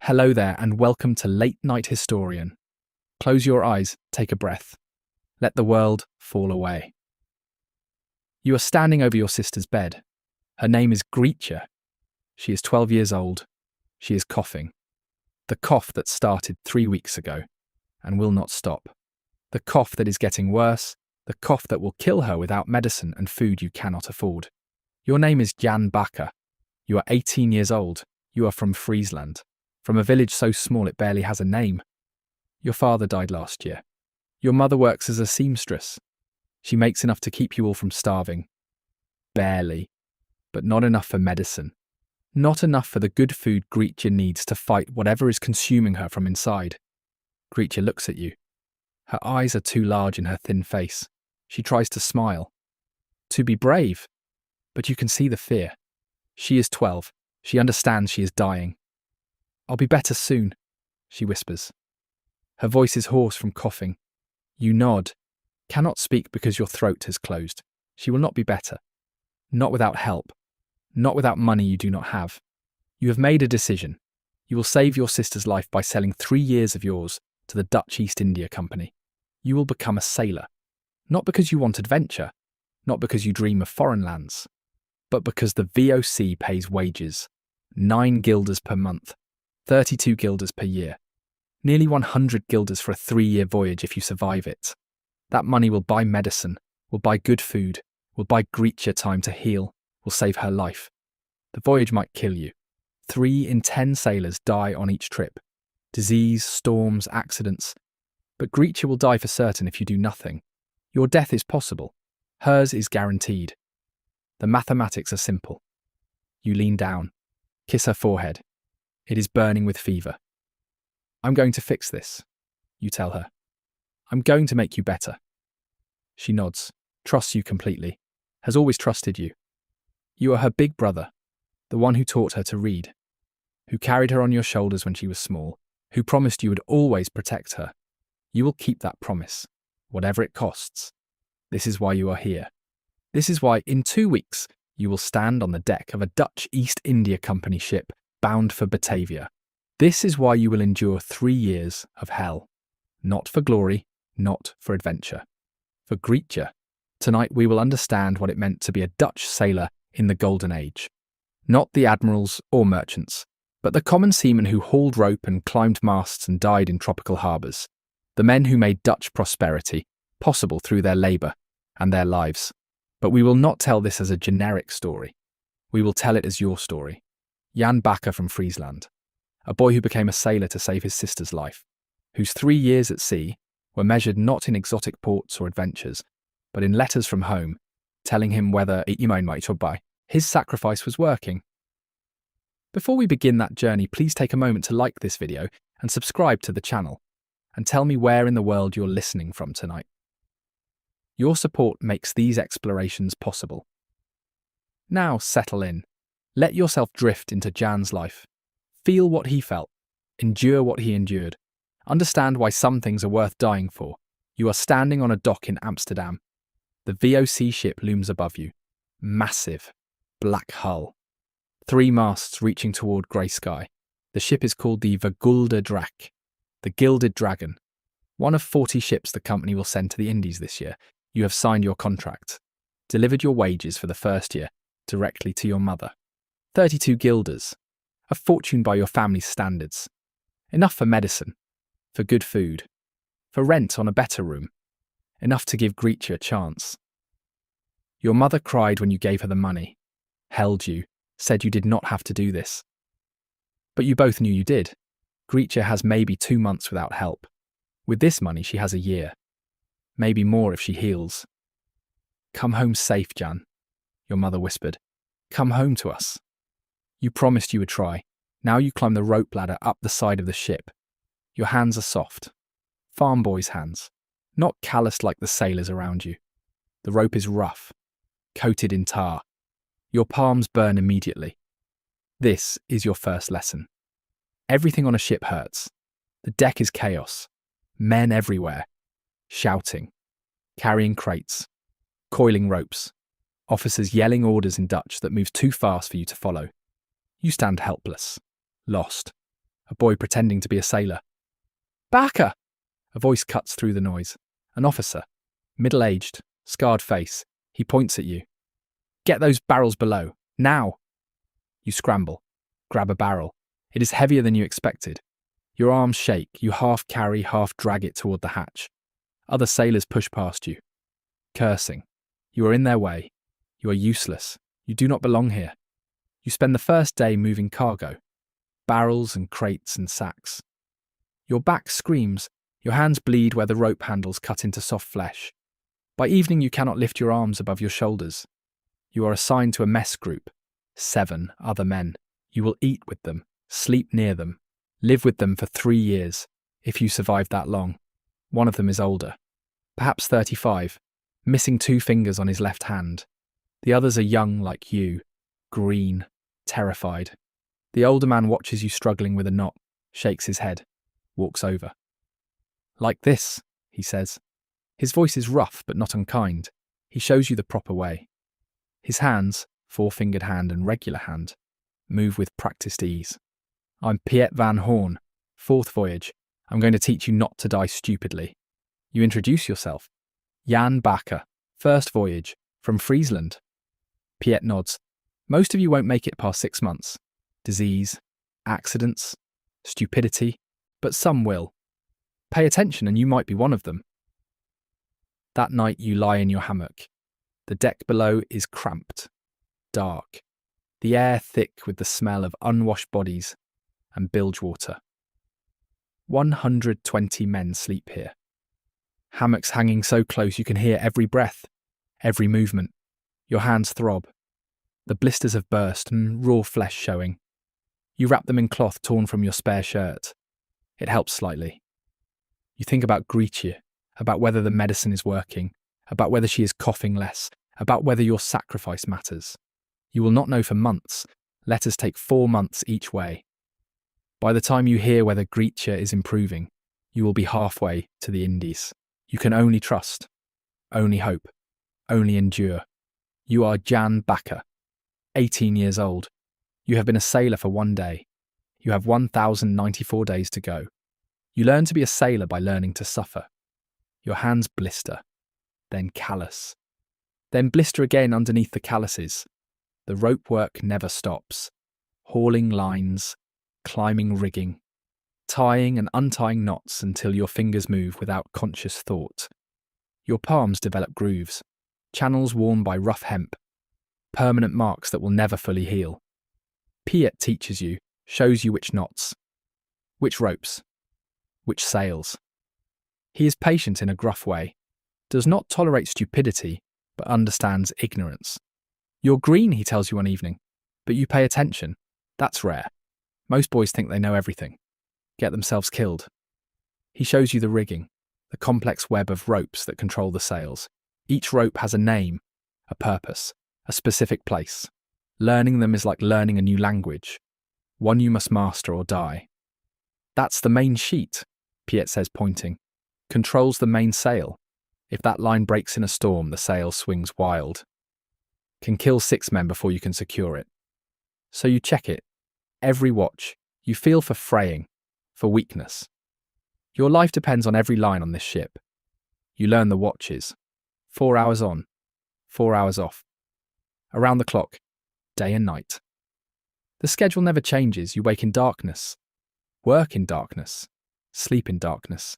Hello there and welcome to Late Night Historian. Close your eyes, take a breath. Let the world fall away. You are standing over your sister's bed. Her name is Grietje. She is 12 years old. She is coughing. The cough that started 3 weeks ago and will not stop. The cough that is getting worse. The cough that will kill her without medicine and food you cannot afford. Your name is Jan Bakker. You are 18 years old. You are from Friesland. From a village so small it barely has a name. Your father died last year. Your mother works as a seamstress. She makes enough to keep you all from starving. Barely. But not enough for medicine. Not enough for the good food Grietje needs to fight whatever is consuming her from inside. Grietje looks at you. Her eyes are too large in her thin face. She tries to smile. To be brave. But you can see the fear. She is 12. She understands she is dying. I'll be better soon, she whispers. Her voice is hoarse from coughing. You nod. Cannot speak because your throat has closed. She will not be better. Not without help. Not without money you do not have. You have made a decision. You will save your sister's life by selling 3 years of yours to the Dutch East India Company. You will become a sailor. Not because you want adventure. Not because you dream of foreign lands. But because the VOC pays wages. 9 guilders per month. 32 guilders per year. Nearly 100 guilders for a 3-year voyage if you survive it. That money will buy medicine, will buy good food, will buy Grietje time to heal, will save her life. The voyage might kill you. 3 in 10 sailors die on each trip. Disease, storms, accidents. But Grietje will die for certain if you do nothing. Your death is possible. Hers is guaranteed. The mathematics are simple. You lean down, kiss her forehead. It is burning with fever. I'm going to fix this, you tell her. I'm going to make you better. She nods, trusts you completely, has always trusted you. You are her big brother, the one who taught her to read, who carried her on your shoulders when she was small, who promised you would always protect her. You will keep that promise, whatever it costs. This is why you are here. This is why, in 2 weeks, you will stand on the deck of a Dutch East India Company ship bound for Batavia. This is why you will endure 3 years of hell. Not for glory, not for adventure. For Grietje, tonight we will understand what it meant to be a Dutch sailor in the Golden Age. Not the admirals or merchants, but the common seamen who hauled rope and climbed masts and died in tropical harbours. The men who made Dutch prosperity possible through their labour and their lives. But we will not tell this as a generic story. We will tell it as your story. Jan Bakker from Friesland, a boy who became a sailor to save his sister's life, whose 3 years at sea were measured not in exotic ports or adventures, but in letters from home, telling him whether his sacrifice was working. Before we begin that journey, please take a moment to like this video and subscribe to the channel, and tell me where in the world you're listening from tonight. Your support makes these explorations possible. Now settle in. Let yourself drift into Jan's life. Feel what he felt. Endure what he endured. Understand why some things are worth dying for. You are standing on a dock in Amsterdam. The VOC ship looms above you. Massive. Black hull. 3 masts reaching toward grey sky. The ship is called the Gilded, the Gilded Dragon. One of 40 ships the company will send to the Indies this year. You have signed your contract. Delivered your wages for the first year directly to your mother. 32 guilders. A fortune by your family's standards. Enough for medicine. For good food. For rent on a better room. Enough to give Grietje a chance. Your mother cried when you gave her the money. Held you. Said you did not have to do this. But you both knew you did. Grietje has maybe 2 months without help. With this money she has a year. Maybe more if she heals. Come home safe, Jan, your mother whispered. Come home to us. You promised you would try. Now you climb the rope ladder up the side of the ship. Your hands are soft. Farm boys' hands. Not calloused like the sailors around you. The rope is rough. Coated in tar. Your palms burn immediately. This is your first lesson. Everything on a ship hurts. The deck is chaos. Men everywhere. Shouting. Carrying crates. Coiling ropes. Officers yelling orders in Dutch that moves too fast for you to follow. You stand helpless. Lost. a boy pretending to be a sailor. Bakker! A voice cuts through the noise. An officer, middle-aged, scarred face. He points at you. Get those barrels below, now! You scramble, grab a barrel. It is heavier than you expected. Your arms shake, you half carry, half drag it toward the hatch. Other sailors push past you, cursing. You are in their way. You are useless. You do not belong here. You spend the first day moving cargo, barrels and crates and sacks. Your back screams, your hands bleed where the rope handles cut into soft flesh. By evening you cannot lift your arms above your shoulders. You are assigned to a mess group, 7 other men. You will eat with them, sleep near them, live with them for 3 years, if you survive that long. One of them is older, perhaps 35, missing 2 fingers on his left hand. The others are young like you, green, terrified. The older man watches you struggling with a knot, shakes his head, walks over. Like this, he says. His voice is rough but not unkind. He shows you the proper way. His hands, 4-fingered hand and regular hand, move with practiced ease. I'm Piet van Hoorn, 4th voyage. I'm going to teach you not to die stupidly. You introduce yourself. Jan Bakker, 1st voyage, from Friesland. Piet nods. Most of you won't make it past 6 months. Disease, accidents, stupidity, but some will. Pay attention and you might be one of them. That night you lie in your hammock. The deck below is cramped, dark, the air thick with the smell of unwashed bodies and bilge water. 120 men sleep here. Hammocks hanging so close you can hear every breath, every movement. Your hands throb. The blisters have burst and raw flesh showing. You wrap them in cloth torn from your spare shirt. It helps slightly. You think about Grietje, about whether the medicine is working, about whether she is coughing less, about whether your sacrifice matters. You will not know for months. Letters take 4 months each way. By the time you hear whether Grietje is improving, you will be halfway to the Indies. You can only trust, only hope, only endure. You are Jan Bakker, 18 years old. You have been a sailor for 1 day. You have 1,094 days to go. You learn to be a sailor by learning to suffer. Your hands blister, then callous, then blister again underneath the calluses. The rope work never stops. Hauling lines, climbing rigging, tying and untying knots until your fingers move without conscious thought. Your palms develop grooves, channels worn by rough hemp, permanent marks that will never fully heal. Piet teaches you, shows you which knots, which ropes, which sails. He is patient in a gruff way, does not tolerate stupidity, but understands ignorance. You're green, he tells you one evening, but you pay attention. That's rare. Most boys think they know everything, get themselves killed. He shows you the rigging, the complex web of ropes that control the sails. Each rope has a name, a purpose, a specific place. Learning them is like learning a new language, one you must master or die. That's the main sheet, Piet says, pointing. Controls the main sail. If that line breaks in a storm, the sail swings wild. Can kill 6 men before you can secure it. So you check it. Every watch, you feel for fraying, for weakness. Your life depends on every line on this ship. You learn the watches. 4 hours on, 4 hours off. Around the clock, day and night. The schedule never changes. You wake in darkness, work in darkness, sleep in darkness.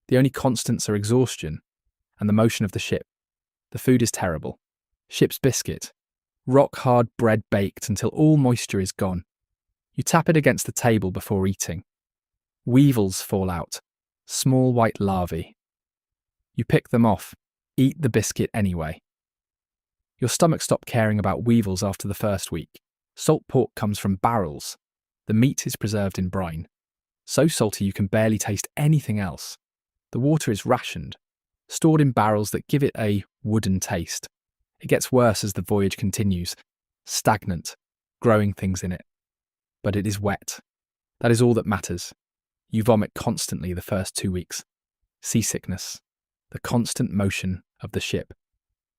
The only constants are exhaustion and the motion of the ship. The food is terrible. Ship's biscuit. Rock-hard bread baked until all moisture is gone. You tap it against the table before eating. Weevils fall out. Small white larvae. You pick them off. Eat the biscuit anyway. Your stomach stopped caring about weevils after the first week. Salt pork comes from barrels. The meat is preserved in brine. So salty you can barely taste anything else. The water is rationed, stored in barrels that give it a wooden taste. It gets worse as the voyage continues. Stagnant, growing things in it. But it is wet. That is all that matters. You vomit constantly the first 2 weeks. Seasickness. The constant motion of the ship.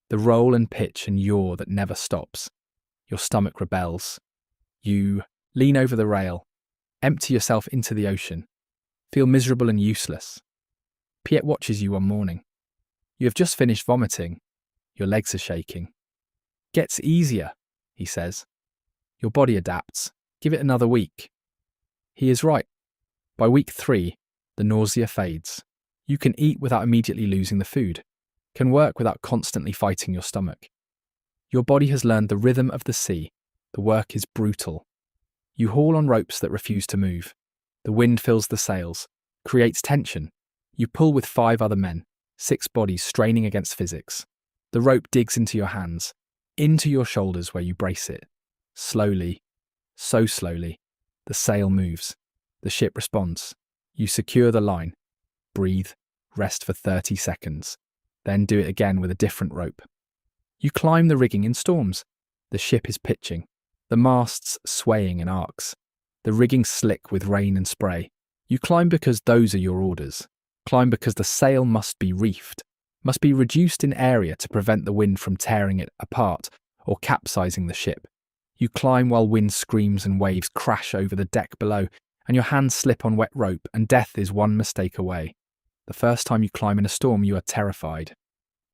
The roll and pitch and yaw that never stops. Your stomach rebels. You lean over the rail. Empty yourself into the ocean. Feel miserable and useless. Piet watches you one morning. You have just finished vomiting. Your legs are shaking. Gets easier, he says. Your body adapts. Give it another week. He is right. By week 3, the nausea fades. You can eat without immediately losing the food, can work without constantly fighting your stomach. Your body has learned the rhythm of the sea. The work is brutal. You haul on ropes that refuse to move. The wind fills the sails, creates tension. You pull with 5 other men, 6 bodies straining against physics. The rope digs into your hands, into your shoulders where you brace it. Slowly, so slowly, the sail moves. The ship responds. You secure the line. Breathe, rest for 30 seconds. Then do it again with a different rope. You climb the rigging in storms. The ship is pitching. The masts swaying in arcs. The rigging slick with rain and spray. You climb because those are your orders. Climb because the sail must be reefed, must be reduced in area to prevent the wind from tearing it apart or capsizing the ship. You climb while wind screams and waves crash over the deck below, and your hands slip on wet rope, and death is one mistake away. The first time you climb in a storm, you are terrified,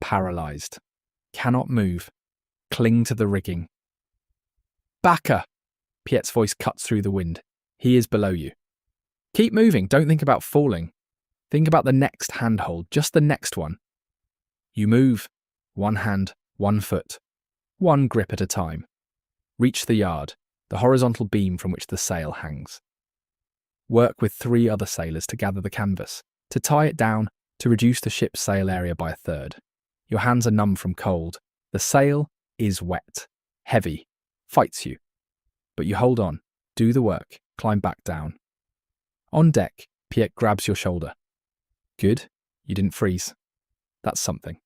paralysed, cannot move, cling to the rigging. Bakker! Piet's voice cuts through the wind. He is below you. Keep moving, don't think about falling. Think about the next handhold, just the next one. You move, 1 hand, 1 foot, 1 grip at a time. Reach the yard, the horizontal beam from which the sail hangs. Work with 3 other sailors to gather the canvas, to tie it down, to reduce the ship's sail area by 1/3. Your hands are numb from cold. The sail is wet, heavy, fights you. But you hold on, do the work, climb back down. On deck, Piet grabs your shoulder. Good, you didn't freeze. That's something.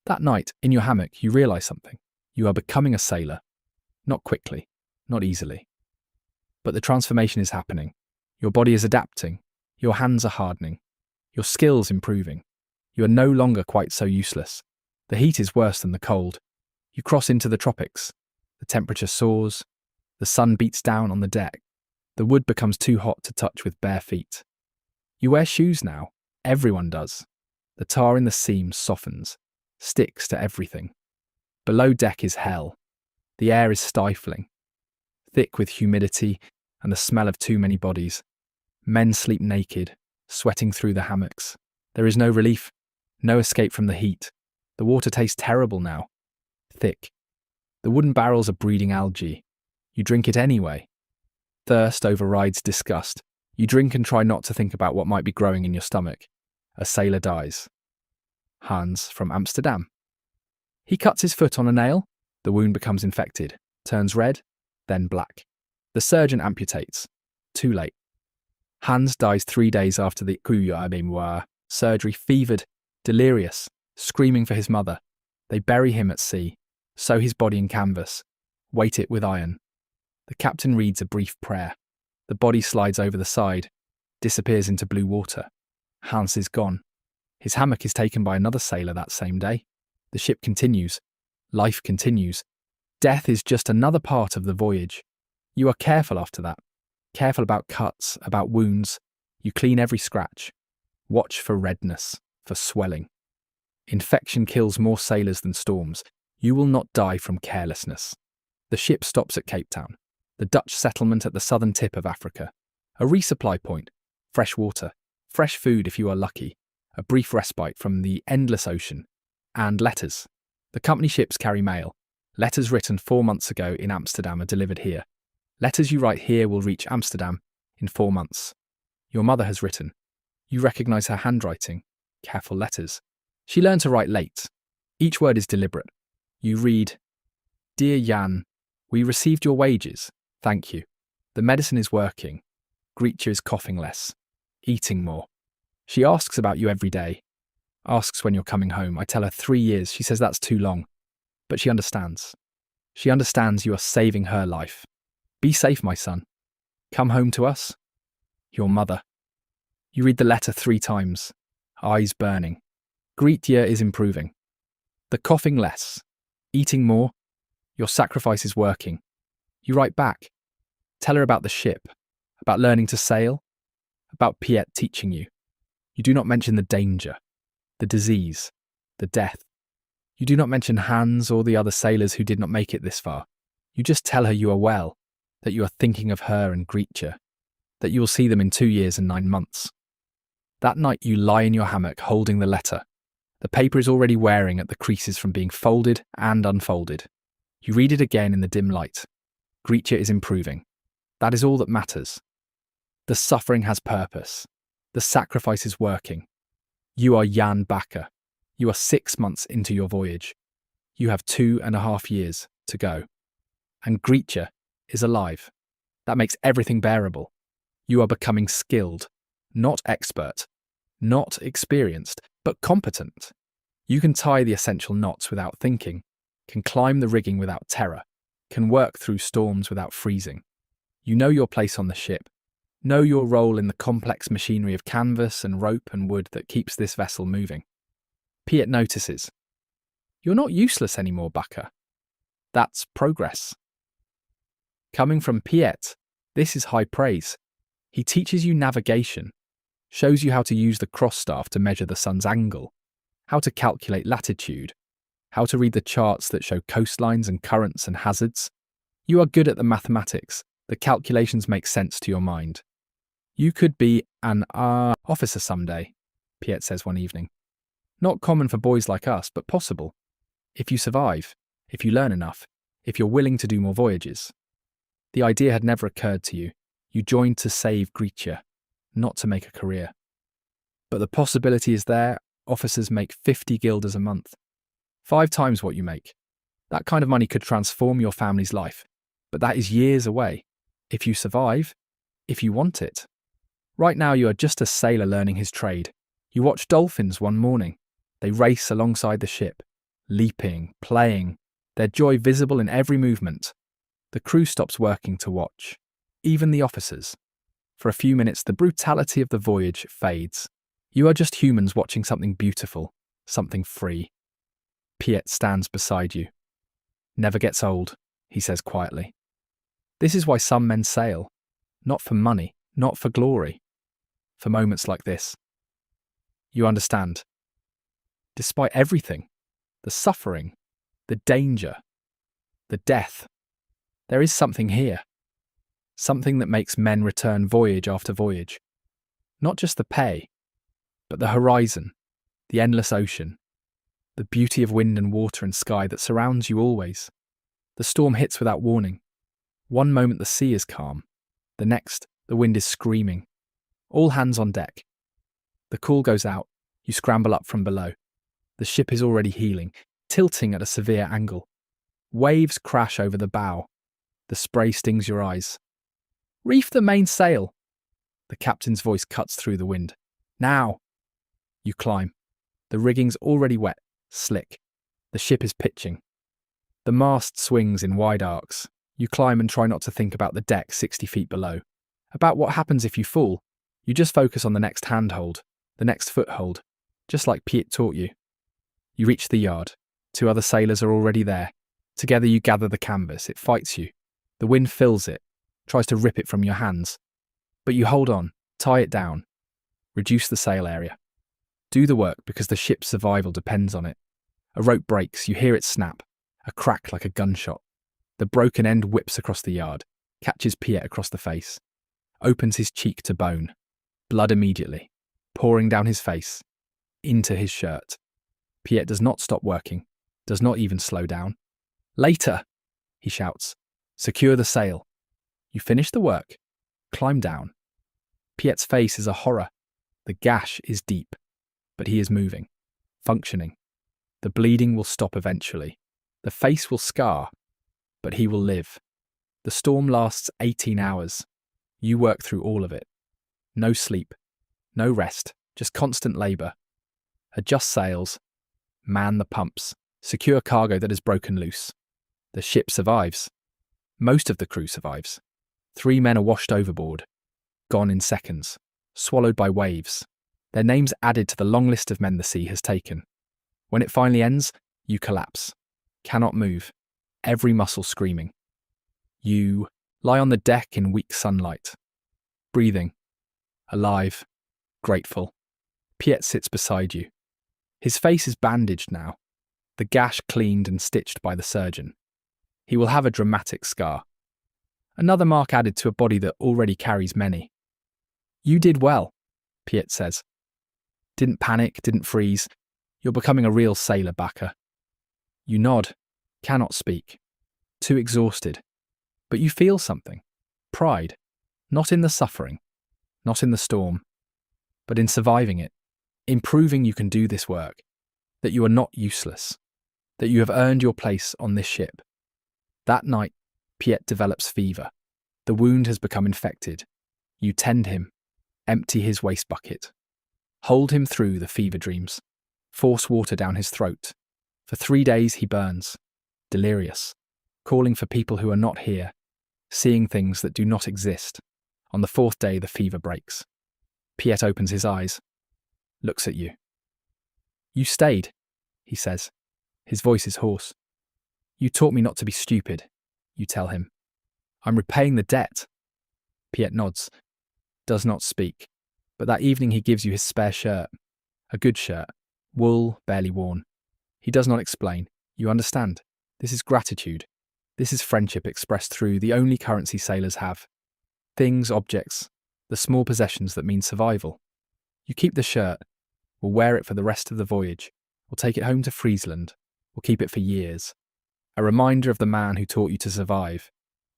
That night, in your hammock, you realise something. You are becoming a sailor. Not quickly, not easily. But the transformation is happening. Your body is adapting. Your hands are hardening. Your skills improving. You are no longer quite so useless. The heat is worse than the cold. You cross into the tropics. The temperature soars. The sun beats down on the deck. The wood becomes too hot to touch with bare feet. You wear shoes now. Everyone does. The tar in the seams softens, sticks to everything. Below deck is hell. The air is stifling, thick with humidity and the smell of too many bodies. Men sleep naked, sweating through the hammocks. There is no relief, no escape from the heat. The water tastes terrible now, thick. The wooden barrels are breeding algae. You drink it anyway. Thirst overrides disgust. You drink and try not to think about what might be growing in your stomach. A sailor dies. Hans from Amsterdam. He cuts his foot on a nail. The wound becomes infected, turns red, then black. The surgeon amputates. Too late. Hans dies 3 days after the surgery, fevered, delirious, screaming for his mother. They bury him at sea, sew his body in canvas, weight it with iron. The captain reads a brief prayer. The body slides over the side, disappears into blue water. Hans is gone. His hammock is taken by another sailor that same day. The ship continues. Life continues. Death is just another part of the voyage. You are careful after that. Careful about cuts, about wounds. You clean every scratch. Watch for redness, for swelling. Infection kills more sailors than storms. You will not die from carelessness. The ship stops at Cape Town, the Dutch settlement at the southern tip of Africa. A resupply point, fresh water, fresh food if you are lucky, a brief respite from the endless ocean, and letters. The company ships carry mail. Letters written 4 months ago in Amsterdam are delivered here. Letters you write here will reach Amsterdam in 4 months. Your mother has written. You recognise her handwriting. Careful letters. She learned to write late. Each word is deliberate. You read, Dear Jan, we received your wages. Thank you. The medicine is working. Grietje is coughing less, eating more. She asks about you every day. Asks when you're coming home. I tell her 3 years. She says that's too long. But she understands. She understands you are saving her life. Be safe, my son. Come home to us. Your mother. You read the letter 3 times. Eyes burning. Grietje is improving. The coughing less. Eating more. Your sacrifice is working. You write back. Tell her about the ship. about learning to sail, about Piet teaching you. You do not mention the danger, the disease, the death. You do not mention Hans or the other sailors who did not make it this far. You just tell her you are well, that you are thinking of her and Grietje, that you will see them in 2 years and 9 months. That night you lie in your hammock holding the letter. The paper is already wearing at the creases from being folded and unfolded. You read it again in the dim light. Grietje is improving. That is all that matters. The suffering has purpose. The sacrifice is working. You are Jan Bakker. You are 6 months into your voyage. You have 2.5 years to go. And Grietje is alive. That makes everything bearable. You are becoming skilled, not expert, not experienced, but competent. You can tie the essential knots without thinking, can climb the rigging without terror, can work through storms without freezing. You know your place on the ship, know your role in the complex machinery of canvas and rope and wood that keeps this vessel moving. Piet notices. You're not useless anymore, Bakker. That's progress. Coming from Piet, this is high praise. He teaches you navigation, shows you how to use the cross staff to measure the sun's angle, how to calculate latitude, how to read the charts that show coastlines and currents and hazards. You are good at the mathematics. The calculations make sense to your mind. You could be an officer someday, Piet says one evening. Not common for boys like us, but possible. If you survive, if you learn enough, if you're willing to do more voyages. The idea had never occurred to you. You joined to save Grietje, not to make a career. But the possibility is there. Officers make 50 guilders a month. 5 times what you make. That kind of money could transform your family's life. But that is years away. If you survive, if you want it. Right now you are just a sailor learning his trade. You watch dolphins one morning. They race alongside the ship, leaping, playing, their joy visible in every movement. The crew stops working to watch, even the officers. For a few minutes, the brutality of the voyage fades. You are just humans watching something beautiful, something free. Piet stands beside you. Never gets old, he says quietly. This is why some men sail. Not for money, not for glory. For moments like this. You understand. Despite everything, the suffering, the danger, the death, there is something here. Something that makes men return voyage after voyage. Not just the pay, but the horizon, the endless ocean, the beauty of wind and water and sky that surrounds you always. The storm hits without warning. One moment the sea is calm, the next the wind is screaming. All hands on deck. The call goes out, you scramble up from below. The ship is already heeling, tilting at a severe angle. Waves crash over the bow. The spray stings your eyes. Reef the mainsail. The captain's voice cuts through the wind. Now. You climb. The rigging's already wet, slick. The ship is pitching. The mast swings in wide arcs. You climb and try not to think about the deck 60 feet below. About what happens if you fall. You just focus on the next handhold, the next foothold, just like Piet taught you. You reach the yard. 2 other sailors are already there. Together you gather the canvas. It fights you. The wind fills it, tries to rip it from your hands. But you hold on, tie it down, reduce the sail area. Do the work because the ship's survival depends on it. A rope breaks, you hear it snap, a crack like a gunshot. The broken end whips across the yard, catches Piet across the face, opens his cheek to bone. Blood immediately, pouring down his face, into his shirt. Piet does not stop working, does not even slow down. Later, he shouts. Secure the sail. You finish the work. Climb down. Piet's face is a horror. The gash is deep, but he is moving, functioning. The bleeding will stop eventually. The face will scar, but he will live. The storm lasts 18 hours. You work through all of it. No sleep, no rest, just constant labour. Adjust sails, man the pumps, secure cargo that has broken loose. The ship survives. Most of the crew survives. 3 men are washed overboard, gone in seconds, swallowed by waves. Their names added to the long list of men the sea has taken. When it finally ends, you collapse. Cannot move. Every muscle screaming. You lie on the deck in weak sunlight. breathing, alive, grateful. Piet sits beside you. His face is bandaged now, the gash cleaned and stitched by the surgeon. He will have a dramatic scar. Another mark added to a body that already carries many. You did well, Piet says. Didn't panic, didn't freeze. You're becoming a real sailor, Bakker. You nod, cannot speak. Too exhausted. But you feel something. Pride. Not in the suffering. Not in the storm. But in surviving it. In proving you can do this work. That you are not useless. That you have earned your place on this ship. That night, Piet develops fever. The wound has become infected. You tend him. Empty his waste bucket. Hold him through the fever dreams. Force water down his throat. For 3 days he burns. Delirious. Calling for people who are not here. Seeing things that do not exist. On the 4th day the fever breaks. Piet opens his eyes. Looks at you. You stayed, he says. His voice is hoarse. You taught me not to be stupid, you tell him. I'm repaying the debt. Piet nods. Does not speak. But that evening he gives you his spare shirt. A good shirt. Wool, barely worn. He does not explain. You understand. This is gratitude. This is friendship expressed through the only currency sailors have. Things, objects, the small possessions that mean survival. You keep the shirt. We'll wear it for the rest of the voyage. We'll take it home to Friesland. We'll keep it for years. A reminder of the man who taught you to survive.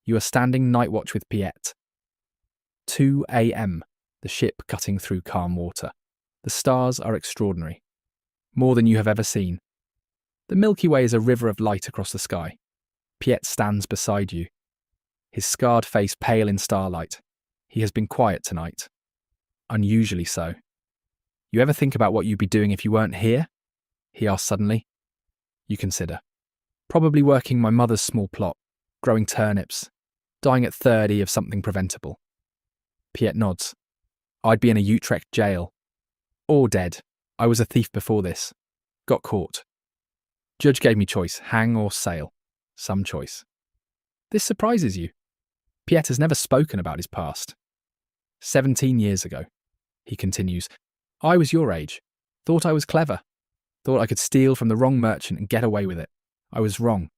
You are standing night watch with Piet. 2 a.m. The ship cutting through calm water. The stars are extraordinary. More than you have ever seen. The Milky Way is a river of light across the sky. Piet stands beside you. His scarred face pale in starlight. He has been quiet tonight. Unusually so. You ever think about what you'd be doing if you weren't here? He asks suddenly. You consider. Probably working my mother's small plot, growing turnips, dying at 30 of something preventable. Piet nods. I'd be in a Utrecht jail. Or dead. I was a thief before this. Got caught. Judge gave me choice, hang or sail. Some choice. This surprises you. Piet has never spoken about his past. 17 years ago, he continues, I was your age. Thought I was clever. Thought I could steal from the wrong merchant and get away with it. I was wrong.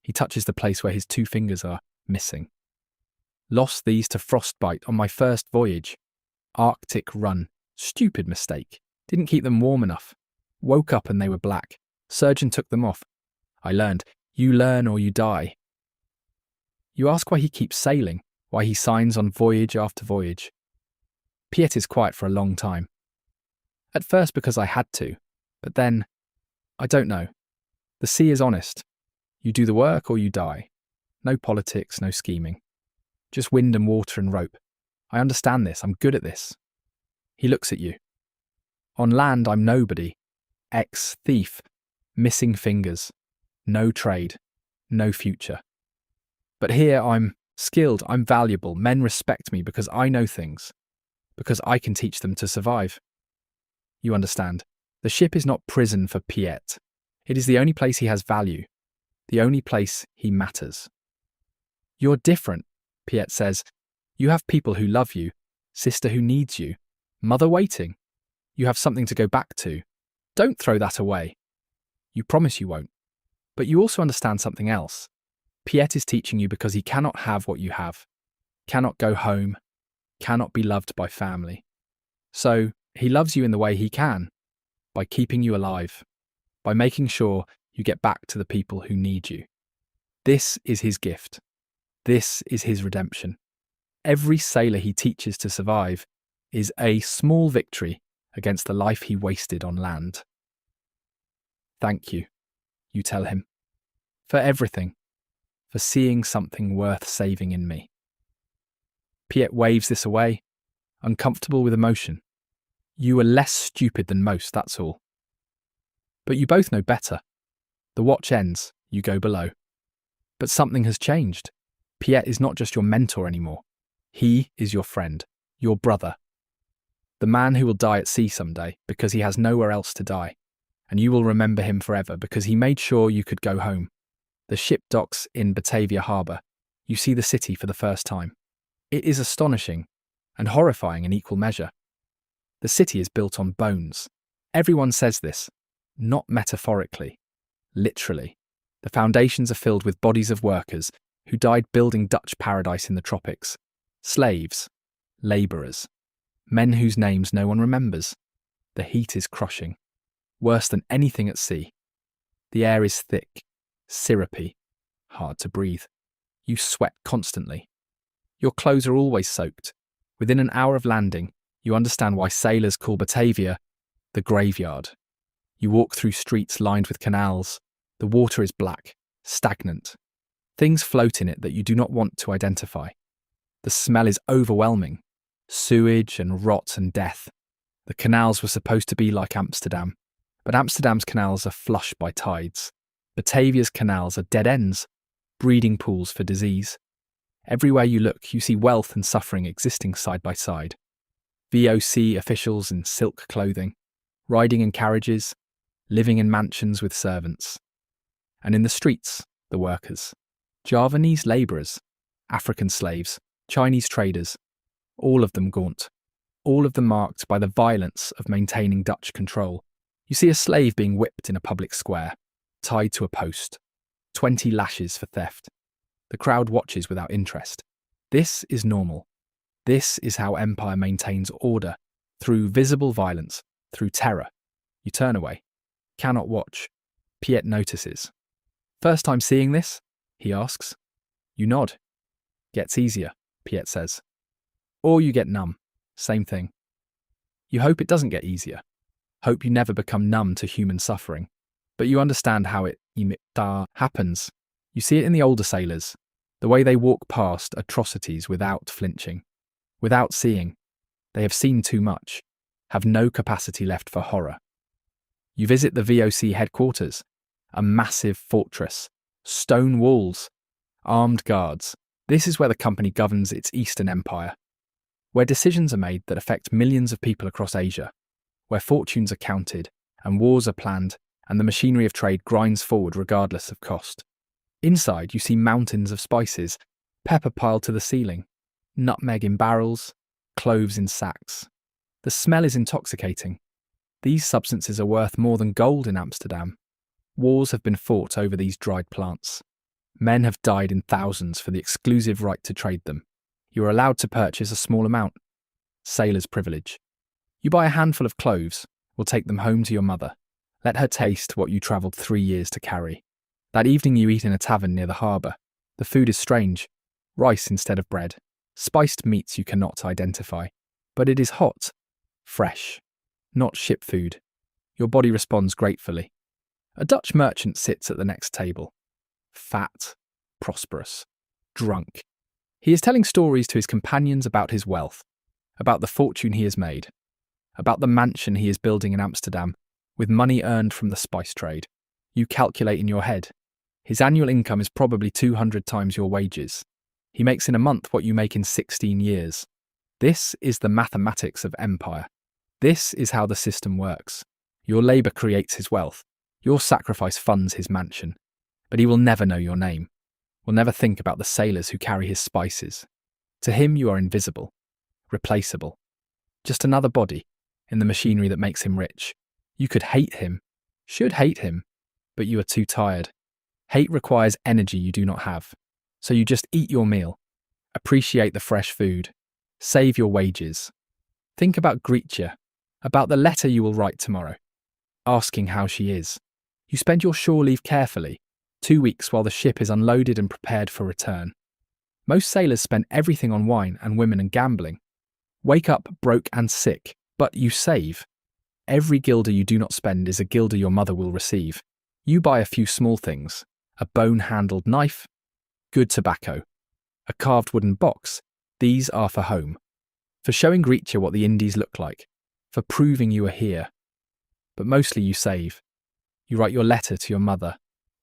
He touches the place where his 2 fingers are missing. Lost these to frostbite on my first voyage. Arctic run. Stupid mistake. Didn't keep them warm enough. Woke up and they were black. Surgeon took them off. I learned. You learn or you die. You ask why he keeps sailing, why he signs on voyage after voyage. Piet is quiet for a long time. At first because I had to, but then, I don't know. The sea is honest. You do the work or you die. No politics, no scheming. Just wind and water and rope. I understand this, I'm good at this. He looks at you. On land I'm nobody. Ex-thief. Missing fingers. No trade. No future. But here I'm skilled, I'm valuable. Men respect me because I know things. Because I can teach them to survive. You understand. The ship is not prison for Piet. It is the only place he has value. The only place he matters. You're different, Piet says. You have people who love you. Sister who needs you. Mother waiting. You have something to go back to. Don't throw that away. You promise you won't. But you also understand something else. Piet is teaching you because he cannot have what you have. Cannot go home. Cannot be loved by family. So, he loves you in the way he can. By keeping you alive. By making sure you get back to the people who need you. This is his gift. This is his redemption. Every sailor he teaches to survive is a small victory against the life he wasted on land. Thank you, you tell him, for everything, for seeing something worth saving in me. Piet waves this away, uncomfortable with emotion. You are less stupid than most, that's all. But you both know better. The watch ends, you go below. But something has changed. Piet is not just your mentor anymore. He is your friend, your brother. The man who will die at sea someday because he has nowhere else to die. And you will remember him forever because he made sure you could go home. The ship docks in Batavia harbour. You see the city for the first time. It is astonishing. and horrifying in equal measure. The city is built on bones. Everyone says this, not metaphorically, literally. The foundations are filled with bodies of workers who died building Dutch paradise in the tropics. Slaves, labourers, men whose names no one remembers. The heat is crushing, worse than anything at sea. The air is thick, syrupy, hard to breathe. You sweat constantly. Your clothes are always soaked. Within an hour of landing, you understand why sailors call Batavia the graveyard. You walk through streets lined with canals. The water is black, stagnant. Things float in it that you do not want to identify. The smell is overwhelming. Sewage and rot and death. The canals were supposed to be like Amsterdam, but Amsterdam's canals are flush by tides. Batavia's canals are dead ends, breeding pools for disease. Everywhere you look, you see wealth and suffering existing side by side. VOC officials in silk clothing, riding in carriages, living in mansions with servants. And in the streets, the workers. Javanese labourers, African slaves, Chinese traders, all of them gaunt, all of them marked by the violence of maintaining Dutch control. You see a slave being whipped in a public square, tied to a post, 20 lashes for theft. The crowd watches without interest. This is normal. This is how empire maintains order, through visible violence, through terror. You turn away, cannot watch. Piet notices. First time seeing this? He asks. You nod. Gets easier, Piet says. Or you get numb. Same thing. You hope it doesn't get easier. Hope you never become numb to human suffering. But you understand how it happens. You see it in the older sailors, the way they walk past atrocities without flinching, without seeing. They have seen too much, have no capacity left for horror. You visit the VOC headquarters, a massive fortress, stone walls, armed guards. This is where the company governs its Eastern Empire, where decisions are made that affect millions of people across Asia, where fortunes are counted and wars are planned and the machinery of trade grinds forward regardless of cost. Inside, you see mountains of spices, pepper piled to the ceiling, nutmeg in barrels, cloves in sacks. The smell is intoxicating. These substances are worth more than gold in Amsterdam. Wars have been fought over these dried plants. Men have died in thousands for the exclusive right to trade them. You are allowed to purchase a small amount. Sailor's privilege. You buy a handful of cloves, will take them home to your mother. Let her taste what you travelled 3 years to carry. That evening you eat in a tavern near the harbour. The food is strange. Rice instead of bread. Spiced meats you cannot identify. But it is hot. Fresh. Not ship food. Your body responds gratefully. A Dutch merchant sits at the next table. Fat. Prosperous. Drunk. He is telling stories to his companions about his wealth. About the fortune he has made. About the mansion he is building in Amsterdam with money earned from the spice trade. You calculate in your head. His annual income is probably 200 times your wages. He makes in a month what you make in 16 years. This is the mathematics of empire. This is how the system works. Your labour creates his wealth. Your sacrifice funds his mansion. But he will never know your name. Will never think about the sailors who carry his spices. To him you are invisible. Replaceable. Just another body in the machinery that makes him rich. You could hate him. Should hate him. But you are too tired. Hate requires energy you do not have. So you just eat your meal. Appreciate the fresh food. Save your wages. Think about Grietje, about the letter you will write tomorrow, asking how she is. You spend your shore leave carefully, 2 weeks while the ship is unloaded and prepared for return. Most sailors spend everything on wine and women and gambling. Wake up broke and sick, but you save. Every guilder you do not spend is a guilder your mother will receive. You buy a few small things, a bone-handled knife, good tobacco, a carved wooden box. These are for home, for showing Grietje what the Indies look like, for proving you are here. But mostly you save. You write your letter to your mother,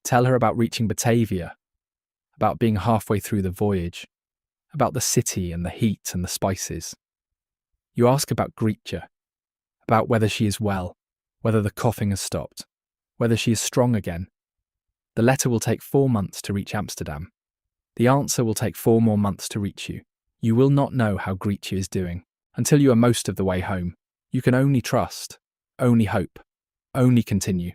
tell her about reaching Batavia, about being halfway through the voyage, about the city and the heat and the spices. You ask about Grietje, about whether she is well, whether the coughing has stopped, whether she is strong again. The letter will take 4 months to reach Amsterdam. The answer will take 4 more months to reach you. You will not know how Grietje is doing until you are most of the way home. You can only trust, only hope, only continue.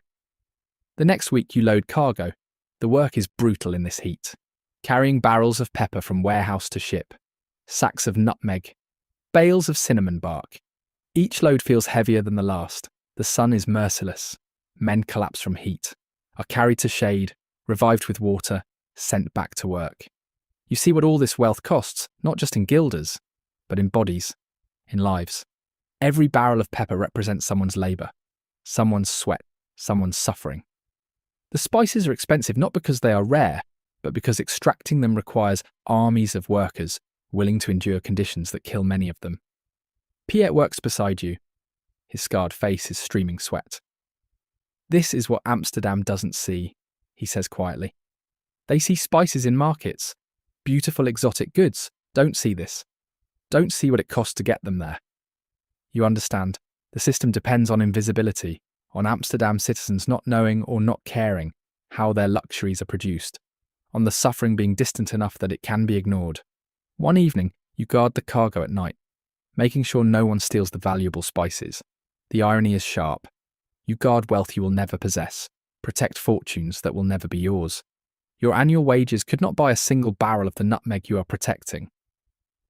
The next week you load cargo. The work is brutal in this heat. Carrying barrels of pepper from warehouse to ship, sacks of nutmeg, bales of cinnamon bark. Each load feels heavier than the last. The sun is merciless. Men collapse from heat, are carried to shade, revived with water, sent back to work. You see what all this wealth costs, not just in guilders, but in bodies, in lives. Every barrel of pepper represents someone's labour, someone's sweat, someone's suffering. The spices are expensive not because they are rare, but because extracting them requires armies of workers willing to endure conditions that kill many of them. Piet works beside you. His scarred face is streaming sweat. This is what Amsterdam doesn't see, he says quietly. They see spices in markets. Beautiful exotic goods don't see this. Don't see what it costs to get them there. You understand, the system depends on invisibility, on Amsterdam citizens not knowing or not caring how their luxuries are produced, on the suffering being distant enough that it can be ignored. One evening, you guard the cargo at night, making sure no one steals the valuable spices. The irony is sharp. You guard wealth you will never possess, protect fortunes that will never be yours. Your annual wages could not buy a single barrel of the nutmeg you are protecting.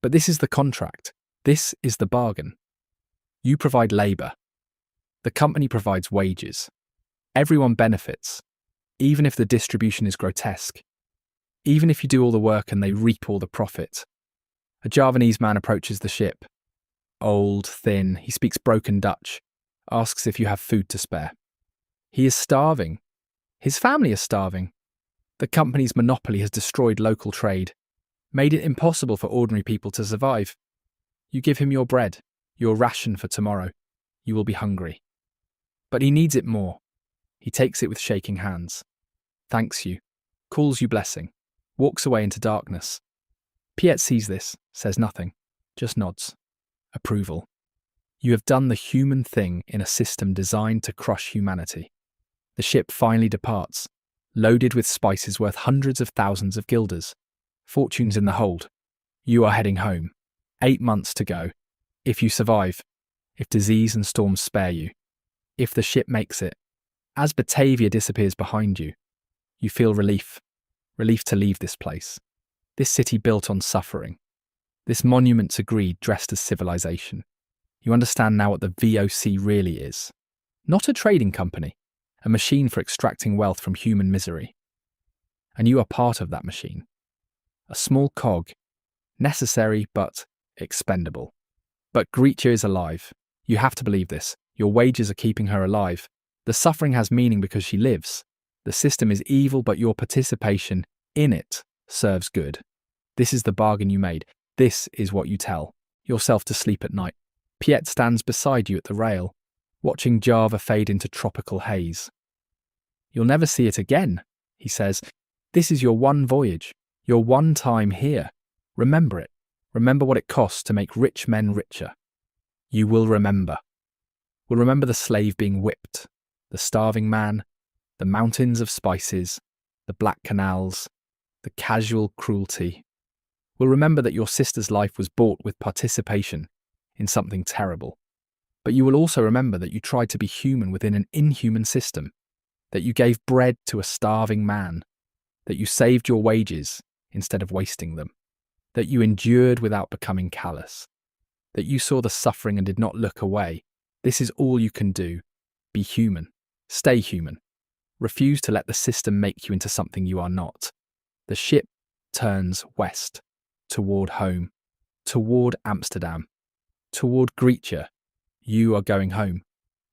But this is the contract. This is the bargain. You provide labour. The company provides wages. Everyone benefits, even if the distribution is grotesque. Even if you do all the work and they reap all the profit. A Javanese man approaches the ship. Old, thin, he speaks broken Dutch, asks if you have food to spare. He is starving. His family is starving. The company's monopoly has destroyed local trade, made it impossible for ordinary people to survive. You give him your bread, your ration for tomorrow. You will be hungry. But he needs it more. He takes it with shaking hands. Thanks you, calls you blessing, walks away into darkness. Piet sees this, says nothing, just nods. Approval. You have done the human thing in a system designed to crush humanity. The ship finally departs, loaded with spices worth hundreds of thousands of guilders. Fortunes in the hold. You are heading home. 8 months to go. If you survive. If disease and storms spare you. If the ship makes it. As Batavia disappears behind you, you feel relief. Relief to leave this place. This city built on suffering. This monument to greed dressed as civilization. You understand now what the VOC really is. Not a trading company, a machine for extracting wealth from human misery. And you are part of that machine. A small cog, necessary but expendable. But Grietje is alive. You have to believe this. Your wages are keeping her alive. The suffering has meaning because she lives. The system is evil, but your participation in it serves good. This is the bargain you made. This is what you tell yourself to sleep at night. Piet stands beside you at the rail, watching Java fade into tropical haze. You'll never see it again, he says. This is your one voyage, your one time here. Remember it. Remember what it costs to make rich men richer. You will remember. Will remember the slave being whipped, the starving man, the mountains of spices, the black canals, the casual cruelty. Will remember that your sister's life was bought with participation in something terrible. But you will also remember that you tried to be human within an inhuman system, that you gave bread to a starving man, that you saved your wages instead of wasting them, that you endured without becoming callous, that you saw the suffering and did not look away. This is all you can do. Be human. Stay human. Refuse to let the system make you into something you are not. The ship turns west, toward home, toward Amsterdam, toward Grietje. You are going home.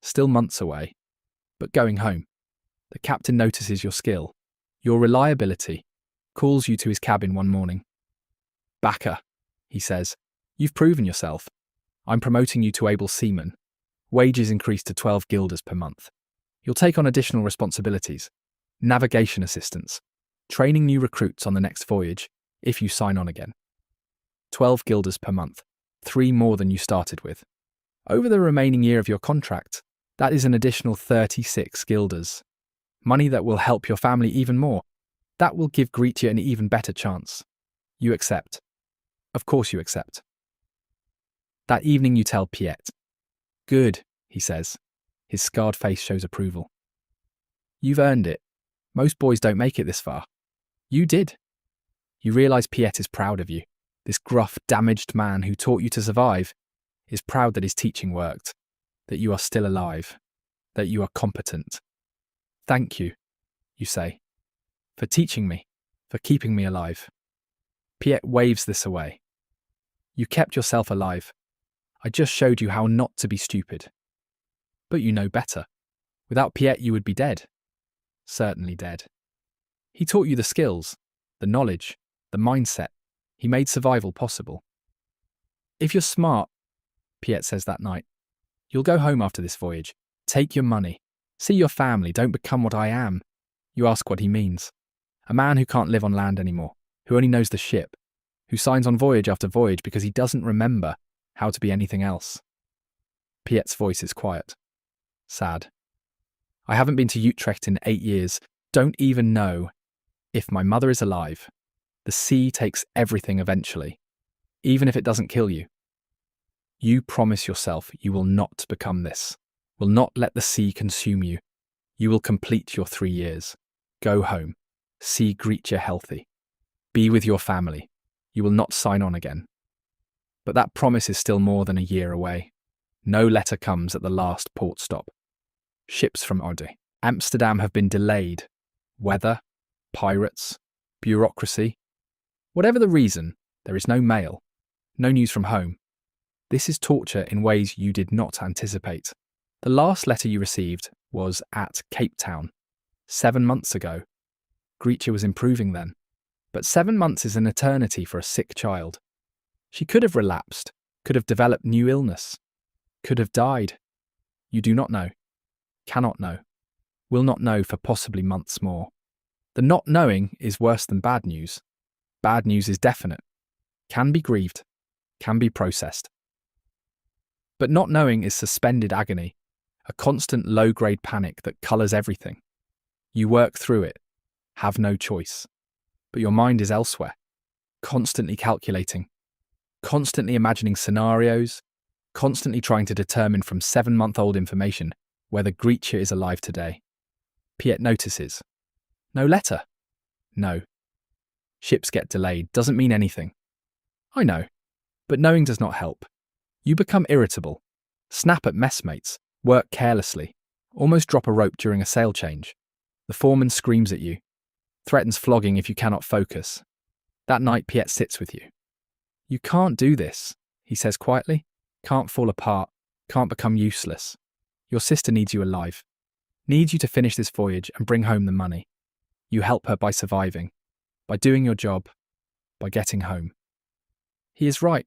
Still months away, but going home. The captain notices your skill, your reliability, calls you to his cabin one morning. Bakker, he says, you've proven yourself. I'm promoting you to able seaman. Wages increase to 12 guilders per month. You'll take on additional responsibilities. Navigation assistance. Training new recruits on the next voyage, if you sign on again. 12 guilders per month. 3 more than you started with. Over the remaining year of your contract, that is an additional 36 guilders. Money that will help your family even more. That will give Grietje an even better chance. You accept. Of course you accept. That evening you tell Piet. Good, he says. His scarred face shows approval. You've earned it. Most boys don't make it this far. You did. You realise Piet is proud of you. This gruff, damaged man who taught you to survive is proud that his teaching worked, that you are still alive, that you are competent. Thank you, you say, for teaching me, for keeping me alive. Piet waves this away. You kept yourself alive. I just showed you how not to be stupid. But you know better. Without Piet, you would be dead. Certainly dead. He taught you the skills, the knowledge, the mindset. He made survival possible. If you're smart, Piet says that night, you'll go home after this voyage. Take your money. See your family. Don't become what I am. You ask what he means. A man who can't live on land anymore, who only knows the ship, who signs on voyage after voyage because he doesn't remember how to be anything else. Piet's voice is quiet. Sad. I haven't been to Utrecht in 8 years. Don't even know if my mother is alive. The sea takes everything eventually, even if it doesn't kill you. You promise yourself you will not become this, will not let the sea consume you. You will complete your 3 years. Go home. See Grietje healthy. Be with your family. You will not sign on again. But that promise is still more than a year away. No letter comes at the last port stop. Ships from Amsterdam have been delayed. Weather, pirates, bureaucracy. Whatever the reason, there is no mail, no news from home. This is torture in ways you did not anticipate. The last letter you received was at Cape Town, 7 months ago. Grietje was improving then. But 7 months is an eternity for a sick child. She could have relapsed, could have developed new illness, could have died. You do not know, cannot know, will not know for possibly months more. The not knowing is worse than bad news. Bad news is definite, can be grieved, can be processed. But not knowing is suspended agony, a constant low-grade panic that colours everything. You work through it, have no choice. But your mind is elsewhere, constantly calculating, constantly imagining scenarios, constantly trying to determine from 7-month-old information whether Grietje is alive today. Piet notices. No letter. No. Ships get delayed doesn't mean anything. I know, but knowing does not help. You become irritable, snap at messmates, work carelessly, almost drop a rope during a sail change. The foreman screams at you, threatens flogging if you cannot focus. That night Piet sits with you. You can't do this, he says quietly. Can't fall apart, can't become useless. Your sister needs you alive, needs you to finish this voyage and bring home the money. You help her by surviving, by doing your job, by getting home. He is right.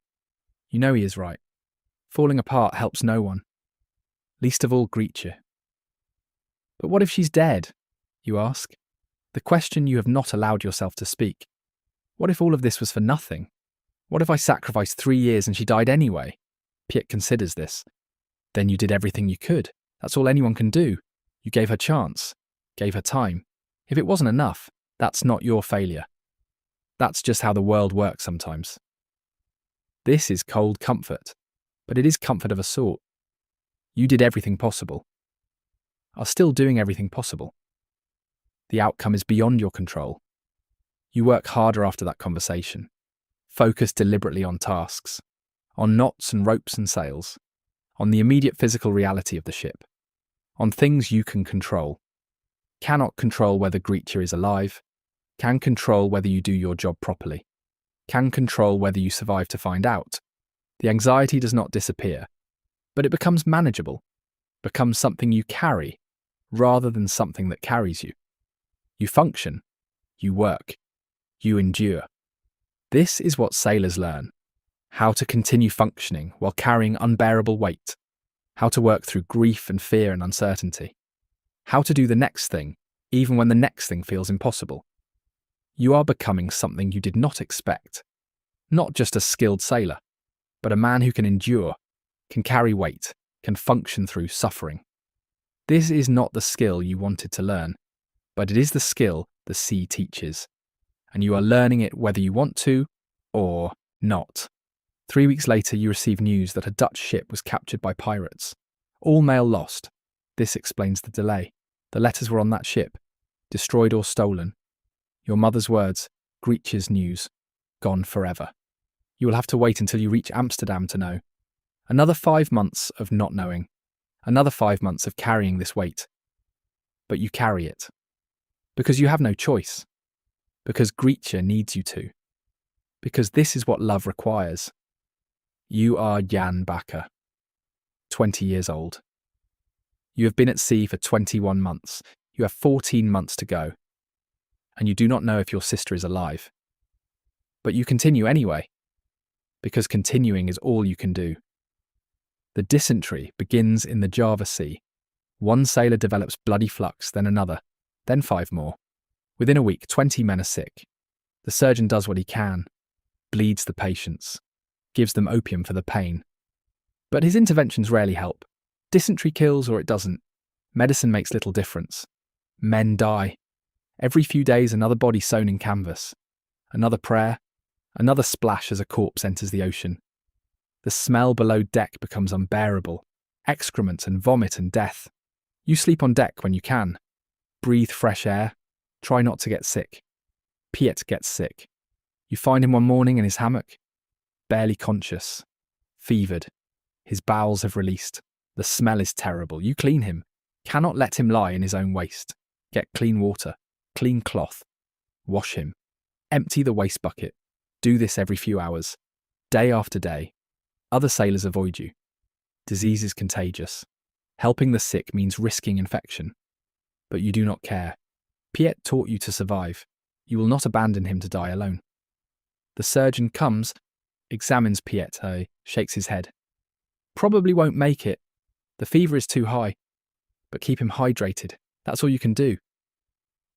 You know he is right. Falling apart helps no one, least of all Grietje. But what if she's dead, you ask? The question you have not allowed yourself to speak. What if all of this was for nothing? What if I sacrificed 3 years and she died anyway? Piet considers this. Then you did everything you could. That's all anyone can do. You gave her chance, gave her time. If it wasn't enough, that's not your failure. That's just how the world works sometimes. This is cold comfort, but it is comfort of a sort. You did everything possible. Are still doing everything possible. The outcome is beyond your control. You work harder after that conversation. Focus deliberately on tasks, on knots and ropes and sails, on the immediate physical reality of the ship, on things you can control. Cannot control whether Grietje is alive, can control whether you do your job properly, can control whether you survive to find out. The anxiety does not disappear, but it becomes manageable, becomes something you carry, rather than something that carries you. You function, you work, you endure. This is what sailors learn. How to continue functioning while carrying unbearable weight. How to work through grief and fear and uncertainty. How to do the next thing, even when the next thing feels impossible. You are becoming something you did not expect. Not just a skilled sailor, but a man who can endure, can carry weight, can function through suffering. This is not the skill you wanted to learn, but it is the skill the sea teaches, and you are learning it whether you want to or Not. 3 weeks later, you receive news that a Dutch ship was captured by pirates. All mail lost. This explains the delay. The letters were on that ship, destroyed or stolen. Your mother's words, Grietje's news, gone forever. You will have to wait until you reach Amsterdam to know. Another 5 months of not knowing. Another 5 months of carrying this weight. But you carry it. Because you have no choice. Because Grietje needs you to. Because this is what love requires. You are Jan Bakker, 20 years old. You have been at sea for 21 months. You have 14 months to go. And you do not know if your sister is alive. But you continue anyway. Because continuing is all you can do. The dysentery begins in the Java Sea. One sailor develops bloody flux, then another, then 5 more. Within a week, 20 men are sick. The surgeon does what he can, bleeds the patients, gives them opium for the pain. But his interventions rarely help. Dysentery kills or it doesn't. Medicine makes little difference. Men die. Every few days, another body sewn in canvas. Another prayer, another splash as a corpse enters the ocean. The smell below deck becomes unbearable. Excrement and vomit and death. You sleep on deck when you can. Breathe fresh air. Try not to get sick. Piet gets sick. You find him one morning in his hammock, barely conscious, fevered. His bowels have released. The smell is terrible. You clean him. Cannot let him lie in his own waste. Get clean water, clean cloth. Wash him. Empty the waste bucket. Do this every few hours, day after day. Other sailors avoid you. Disease is contagious. Helping the sick means risking infection. But you do not care. Piet taught you to survive. You will not abandon him to die alone. The surgeon comes, examines Piet, shakes his head. Probably won't make it. The fever is too high. But keep him hydrated. That's all you can do.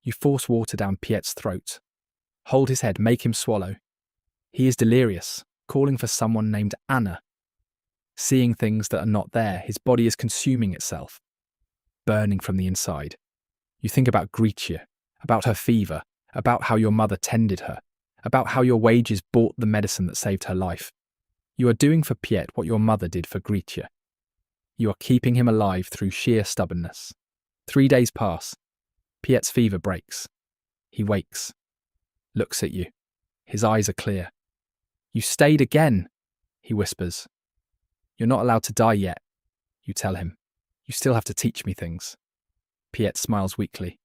You force water down Piet's throat. Hold his head, make him swallow. He is delirious, calling for someone named Anna. Seeing things that are not there, his body is consuming itself, burning from the inside. You think about Grietje, about her fever, about how your mother tended her, about how your wages bought the medicine that saved her life. You are doing for Piet what your mother did for Grietje. You are keeping him alive through sheer stubbornness. 3 days pass. Piet's fever breaks. He wakes, looks at you. His eyes are clear. You stayed again, he whispers. You're not allowed to die yet, you tell him. You still have to teach me things. Piet smiles weakly.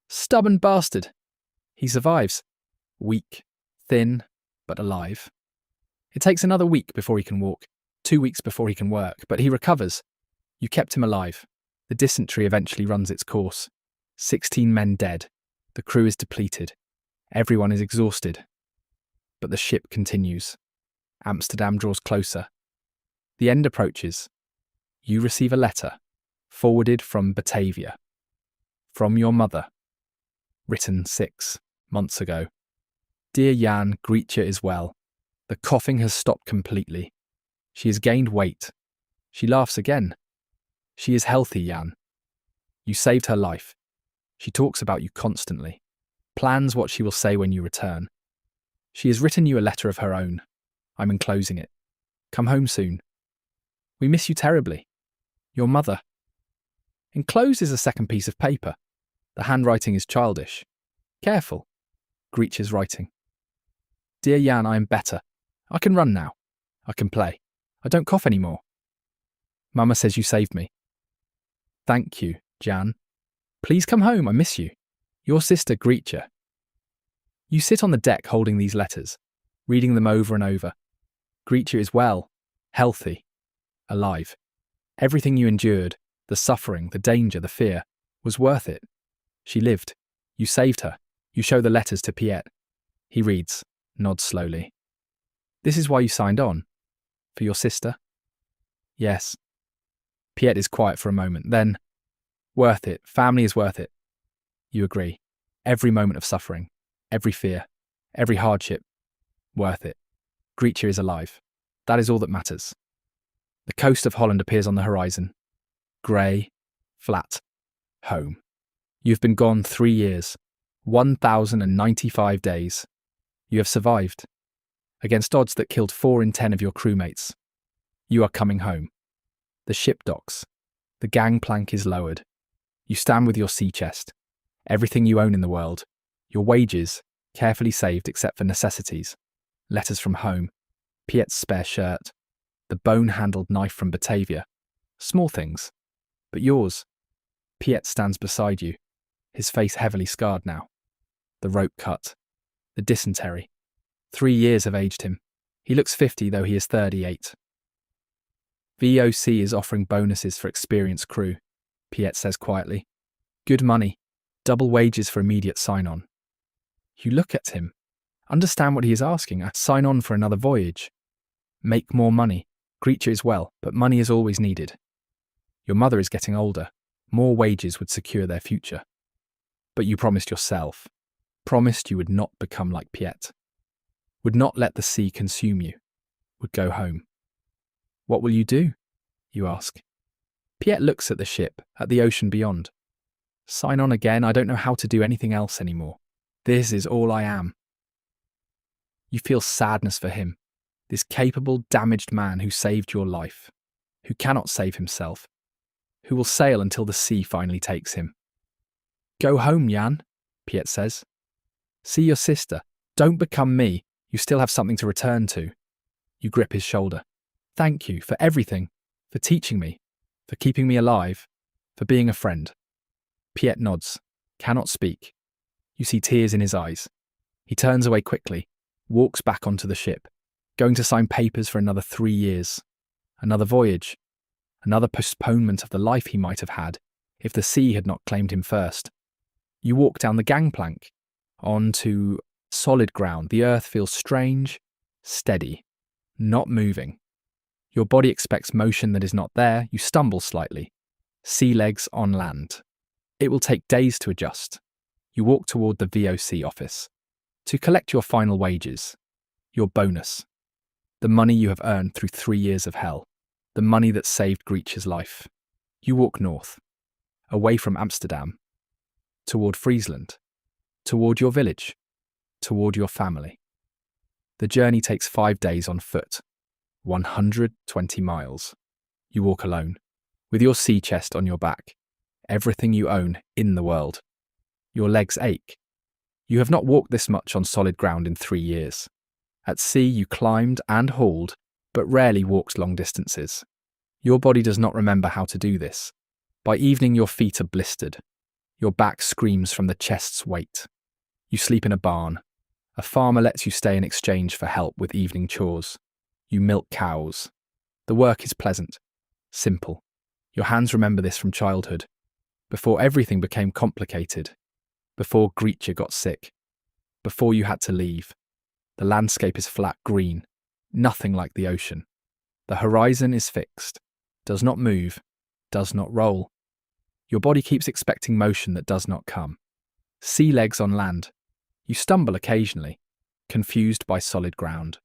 Stubborn bastard. He survives. Weak, thin, but alive. It takes another week before he can walk, 2 weeks before he can work, but he recovers. You kept him alive. The dysentery eventually runs its course. 16 men dead. The crew is depleted. Everyone is exhausted. But the ship continues. Amsterdam draws closer. The end approaches. You receive a letter, forwarded from Batavia. From your mother. Written 6 months ago. Dear Jan, Grietje is well. The coughing has stopped completely. She has gained weight. She laughs again. She is healthy, Jan. You saved her life. She talks about you constantly. Plans what she will say when you return. She has written you a letter of her own. I'm enclosing it. Come home soon. We miss you terribly. Your mother. Enclosed is a second piece of paper. The handwriting is childish. Careful. Grietje's writing. Dear Jan, I am better. I can run now. I can play. I don't cough anymore. Mama says you saved me. Thank you, Jan. Please come home, I miss you. Your sister, Grietje. You sit on the deck holding these letters, reading them over and over. Grietje is well, healthy, alive. Everything you endured, the suffering, the danger, the fear, was worth it. She lived. You saved her. You show the letters to Piet. He reads, nods slowly. This is why you signed on? For your sister? Yes. Piet is quiet for a moment, then, worth it, family is worth it. You agree. Every moment of suffering, every fear, every hardship, worth it. Grietje is alive. That is all that matters. The coast of Holland appears on the horizon. Grey, flat, home. You've been gone 3 years, 1,095 days. You have survived. against odds that killed 4 in 10 of your crewmates. You are coming home. The ship docks. The gangplank is lowered. You stand with your sea chest, everything you own in the world, your wages, carefully saved except for necessities, letters from home, Piet's spare shirt, the bone-handled knife from Batavia. Small things, but yours. Piet stands beside you, his face heavily scarred now. The rope cut. The dysentery. 3 years have aged him. He looks 50, though he is 38. VOC is offering bonuses for experienced crew, Piet says quietly. Good money. Double wages for immediate sign-on. You look at him. Understand what he is asking. Sign on for another voyage. Make more money. Grietje is well, but money is always needed. Your mother is getting older. More wages would secure their future. But you promised yourself. Promised you would not become like Piet. Would not let the sea consume you. Would go home. What will you do? You ask. Piet looks at the ship, at the ocean beyond. Sign on again. I don't know how to do anything else anymore. This is all I am. You feel sadness for him, this capable, damaged man who saved your life, who cannot save himself, who will sail until the sea finally takes him. Go home, Jan, Piet says. See your sister. Don't become me. You still have something to return to. You grip his shoulder. Thank you for everything, for teaching me, for keeping me alive, for being a friend. Piet nods, cannot speak. You see tears in his eyes. He turns away quickly, walks back onto the ship, going to sign papers for another 3 years. Another voyage. Another postponement of the life he might have had if the sea had not claimed him first. You walk down the gangplank, onto solid ground. The earth feels strange, steady, not moving. Your body expects motion that is not there. You stumble slightly. Sea legs on land. It will take days to adjust. You walk toward the VOC office to collect your final wages, your bonus, the money you have earned through 3 years of hell, the money that saved Grietje's life. You walk north, away from Amsterdam, toward Friesland, toward your village, toward your family. The journey takes 5 days on foot, 120 miles. You walk alone, with your sea chest on your back, everything you own in the world. Your legs ache. You have not walked this much on solid ground in 3 years. At sea you climbed and hauled, but rarely walked long distances. Your body does not remember how to do this. By evening your feet are blistered. Your back screams from the chest's weight. You sleep in a barn. A farmer lets you stay in exchange for help with evening chores. You milk cows. The work is pleasant, simple. Your hands remember this from childhood, before everything became complicated, before Grietje got sick, before you had to leave. The landscape is flat green, nothing like the ocean. The horizon is fixed, does not move, does not roll. Your body keeps expecting motion that does not come. Sea legs on land. You stumble occasionally, confused by solid ground.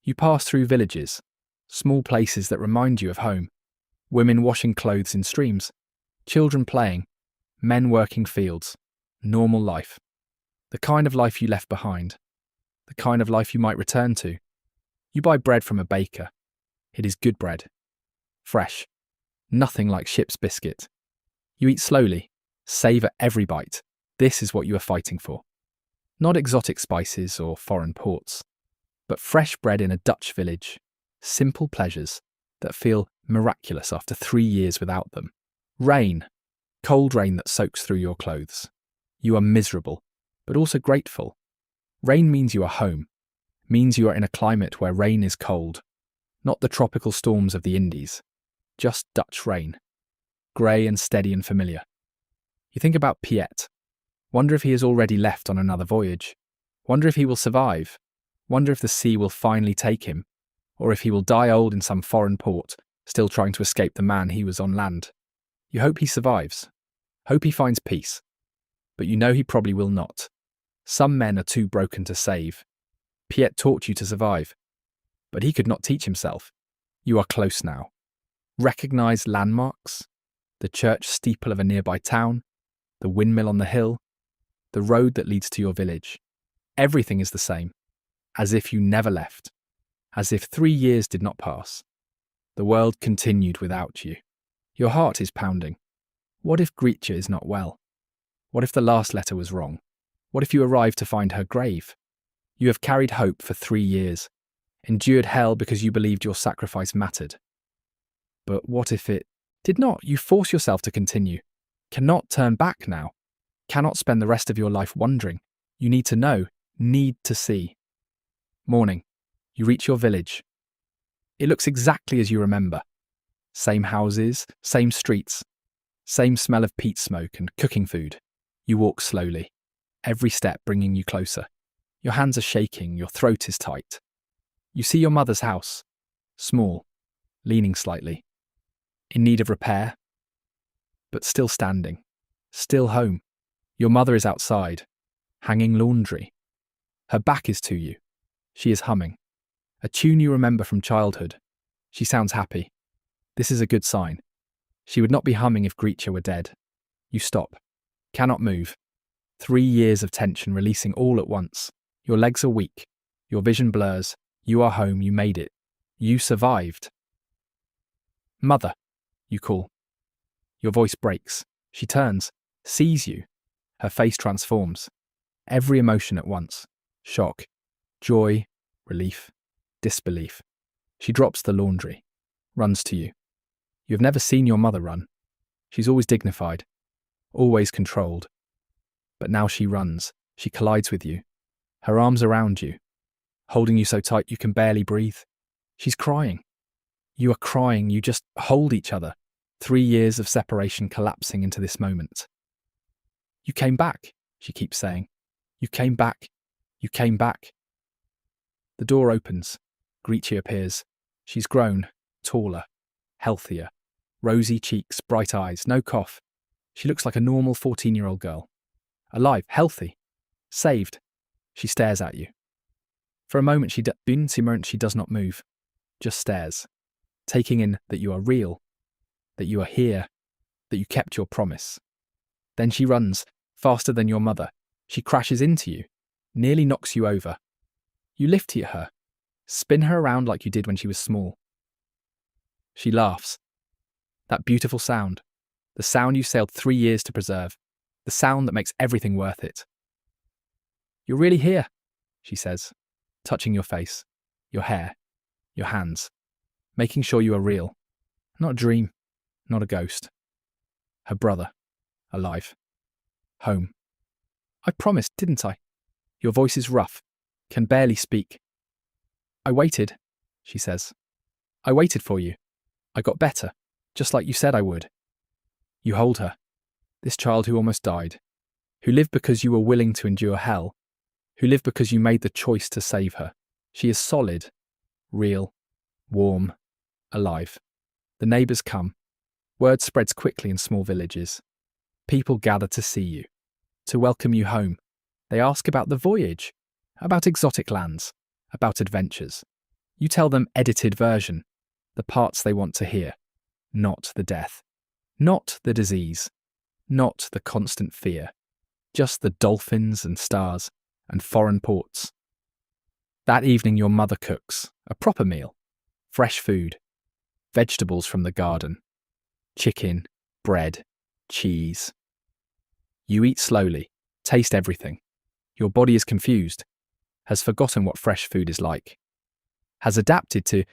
You pass through villages, small places that remind you of home. Women washing clothes in streams, children playing, men working fields. Normal life. The kind of life you left behind. The kind of life you might return to. You buy bread from a baker. It is good bread. Fresh. Nothing like ship's biscuit. You eat slowly. Savour every bite. This is what you are fighting for. Not exotic spices or foreign ports, but fresh bread in a Dutch village. Simple pleasures that feel miraculous after 3 years without them. Rain. Cold rain that soaks through your clothes. You are miserable, but also grateful. Rain means you are home, means you are in a climate where rain is cold. Not the tropical storms of the Indies, just Dutch rain. Grey and steady and familiar. You think about Piet. Wonder if he has already left on another voyage. Wonder if he will survive. Wonder if the sea will finally take him, or if he will die old in some foreign port, still trying to escape the man he was on land. You hope he survives. Hope he finds peace. But you know he probably will not. Some men are too broken to save. Piet taught you to survive, but he could not teach himself. You are close now. Recognise landmarks, the church steeple of a nearby town, the windmill on the hill, the road that leads to your village. Everything is the same, as if you never left. as if 3 years did not pass. The world continued without you. Your heart is pounding. What if Grietje is not well? What if the last letter was wrong? What if you arrive to find her grave? You have carried hope for 3 years, endured hell because you believed your sacrifice mattered. But what if it did not? You force yourself to continue. Cannot turn back now. Cannot spend the rest of your life wondering. You need to know, need to see. Morning. You reach your village. It looks exactly as you remember. Same houses, same streets, same smell of peat smoke and cooking food. You walk slowly, every step bringing you closer. Your hands are shaking, your throat is tight. You see your mother's house, small, leaning slightly, in need of repair, but still standing, still home. Your mother is outside, hanging laundry. Her back is to you. She is humming. A tune you remember from childhood. She sounds happy. This is a good sign. She would not be humming if Grietje were dead. You stop. Cannot move. 3 years of tension releasing all at once. Your legs are weak. Your vision blurs. You are home. You made it. You survived. Mother, you call. Your voice breaks. She turns, sees you. Her face transforms. Every emotion at once. Shock, joy, relief, disbelief. She drops the laundry, runs to you. You have never seen your mother run. She's always dignified, always controlled. But now she runs. She collides with you. Her arms around you, holding you so tight you can barely breathe. She's crying. You are crying. You just hold each other. 3 years of separation collapsing into this moment. You came back, she keeps saying. You came back. You came back. The door opens. Grietje appears. She's grown, taller, healthier. Rosy cheeks, bright eyes, no cough. She looks like a normal 14-year-old girl. Alive, healthy, saved. She stares at you. For a moment she does not move, just stares, taking in that you are real, that you are here, that you kept your promise. Then she runs, faster than your mother. She crashes into you, nearly knocks you over. You lift her, spin her around like you did when she was small. She laughs. That beautiful sound, the sound you sailed 3 years to preserve, the sound that makes everything worth it. You're really here, she says, touching your face, your hair, your hands, making sure you are real, not a dream, not a ghost. Her brother, alive, home. I promised, didn't I? Your voice is rough, can barely speak. I waited, she says. I waited for you. I got better, just like you said I would. You hold her, this child who almost died, who lived because you were willing to endure hell, who lived because you made the choice to save her. She is solid, real, warm, alive. The neighbours come. Word spreads quickly in small villages. People gather to see you, to welcome you home. They ask about the voyage, about exotic lands, about adventures. You tell them edited version, the parts they want to hear, not the death, not the disease, not the constant fear, just the dolphins and stars and foreign ports. That evening your mother cooks, a proper meal, fresh food, vegetables from the garden, chicken, bread, cheese. You eat slowly, taste everything. Your body is confused, has forgotten what fresh food is like, has adapted to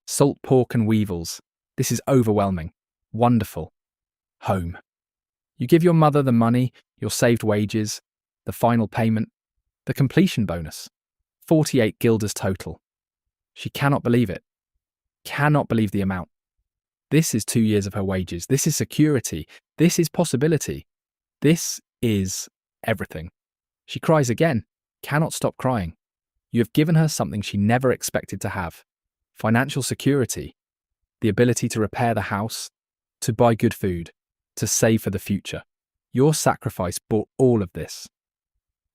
salt pork and weevils. This is overwhelming, wonderful. Home. You give your mother the money, your saved wages, the final payment, the completion bonus, 48 guilders total. She cannot believe it, cannot believe the amount. This is 2 years of her wages. This is security. This is possibility. This is everything. She cries again, cannot stop crying. You have given her something she never expected to have. Financial security, the ability to repair the house, to buy good food, to save for the future. Your sacrifice bought all of this.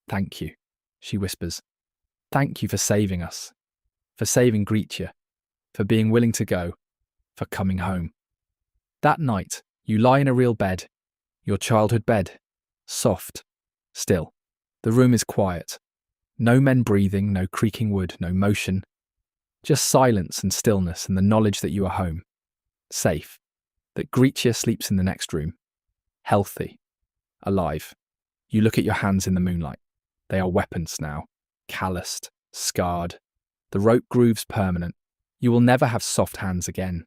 Thank you, she whispers. Thank you for saving us, for saving Grietje, for being willing to go, for coming home. That night, you lie in a real bed, your childhood bed, soft, still. The room is quiet. No men breathing, no creaking wood, no motion. Just silence and stillness and the knowledge that you are home. Safe. That Grietje sleeps in the next room. Healthy. Alive. You look at your hands in the moonlight. They are weapons now. Calloused. Scarred. The rope grooves permanent. You will never have soft hands again.